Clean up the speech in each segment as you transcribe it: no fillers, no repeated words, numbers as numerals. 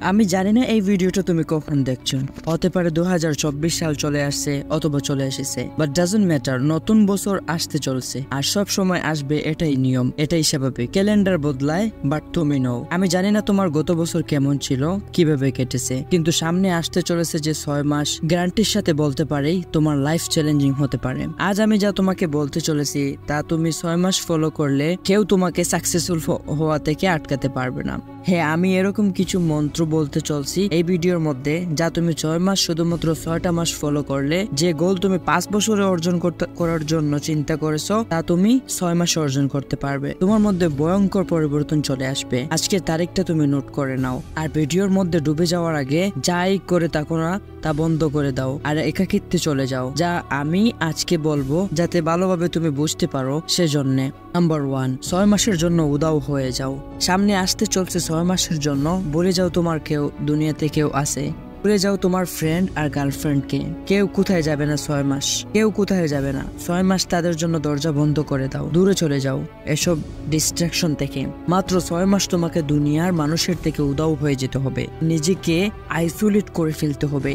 আমি জানি না এই ভিডিওটা তুমি কখন দেখছো, হতে পারে 2024 সাল চলে আসছে অথবা চলে এসেছে, বাট ডাজন্ট ম্যাটার। নতুন বছর আসতে চলছে আর সব সময় আসবে, এটাই নিয়ম, এটাই স্বাভাবিক। ক্যালেন্ডার বদলায় বাট তুমি নও। আমি জানি না তোমার গত বছর কেমন ছিল, কিভাবে কেটেছে, কিন্তু সামনে আসতে চলেছে যে 6 মাস, গ্যারান্টির সাথে বলতে পারি তোমার লাইফ চ্যালেঞ্জিং হতে পারে। আজ আমি যা তোমাকে বলতে চলেছি তা তুমি 6 মাস ফলো করলে কেউ তোমাকে সাকসেসফুল হওয়া থেকে আটকাতে পারবে না। হ্যাঁ, আমি এরকম কিছু মন্ত্র বলতে চলছি এই ভিডিওর মধ্যে, যা তুমি 6 মাস শুধুমাত্র 6টা মাস ফলো করলে যে গোল তুমি 5 বছরে অর্জন করার জন্য চিন্তা করেছো তা তুমি 6 মাসে অর্জন করতে পারবে। তোমার মধ্যে ভয়ঙ্কর পরিবর্তন চলে আসবে। আজকের তারিখটা তুমি নোট করে নাও, আর ভিডিওর মধ্যে ডুবে যাওয়ার আগে যাই করে থাকো না তা বন্ধ করে দাও আর একাকিত্বে চলে যাও, যা আমি আজকে বলবো যাতে ভালোভাবে তুমি বুঝতে পারো। সেজন্য নাম্বার 1, 6 মাসের জন্য উদাও হয়ে যাও। সামনে আসতে চলছে 6 মাসের জন্য। ভুলে যাও তোমার কেউ দুনিয়াতে কেউ আছে, ভুলে যাও তোমার ফ্রেন্ড আর গার্লফ্রেন্ডকে। কেউ কোথায় যাবে না 6 মাস, কেউ কোথায় যাবে না 6 মাস। তাদের জন্য দরজা বন্ধ করে দাও, দূরে চলে যাও এসব ডিস্ট্রাকশন থেকে। মাত্র 6 মাস তোমাকে দুনিয়ার মানুষের থেকে উদাও হয়ে যেতে হবে, নিজেকে আইসোলেট করে ফেলতে হবে,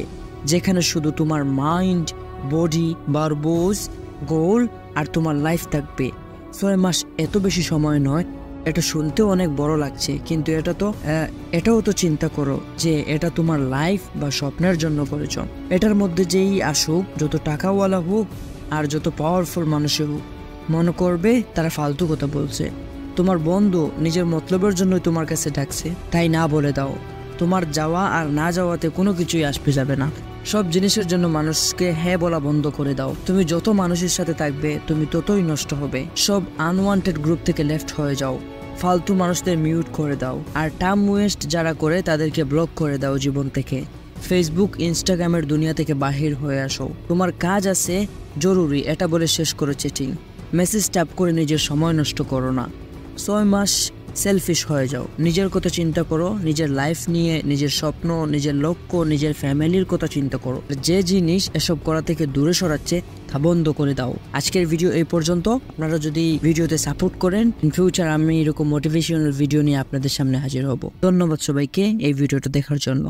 যেখানে শুধু তোমার মাইন্ড, বডি, পারপোজ, গোল আর তোমার লাইফ থাকবে। 6 মাস এত বেশি সময় নয়। এটা শুনতেও অনেক বড় লাগছে, কিন্তু এটাও তো চিন্তা করো যে এটা তোমার লাইফ বা স্বপ্নের জন্য করেছ। এটার মধ্যে যেই আসুক, যত টাকাওয়ালা হোক আর যত পাওয়ারফুল মানুষে হোক, মনে করবে তারা ফালতু কথা বলছে। তোমার বন্ধু নিজের মতলবের জন্যই তোমার কাছে ডাকছে, তাই না বলে দাও। তোমার যাওয়া আর না যাওয়াতে কোনো কিছুই আসবে যাবে না। সব জিনিসের জন্য মানুষকে হ্যাঁ বলা বন্ধ করে দাও। তুমি যত মানুষের সাথে থাকবে তুমি ততই নষ্ট হবে। সব আনওয়ান্টেড গ্রুপ থেকে লেফট হয়ে যাও, ফালতু মানুষদের মিউট করে দাও, আর টাইম ওয়েস্ট যারা করে তাদেরকে ব্লক করে দাও জীবন থেকে। ফেসবুক, ইনস্টাগ্রামের দুনিয়া থেকে বাহির হয়ে আসো। তোমার কাজ আছে জরুরি এটা বলে শেষ করো চ্যাটিং, মেসেজ ট্যাপ করে নিজের সময় নষ্ট করো না। 6 মাস সেলফিশ হয়ে যাও, নিজের কথা চিন্তা করো, নিজের লাইফ নিয়ে, নিজের স্বপ্ন, নিজের লক্ষ্য, নিজের ফ্যামিলির কথা চিন্তা করো। যে জিনিস এসব করা থেকে দূরে সরাচ্ছে তা বন্ধ করে দাও। আজকের ভিডিও এই পর্যন্ত। আপনারা যদি ভিডিওতে সাপোর্ট করেন, ইন ফিউচার আমি এরকম মোটিভেশনাল ভিডিও নিয়ে আপনাদের সামনে হাজির হব। ধন্যবাদ সবাইকে এই ভিডিওটা দেখার জন্য।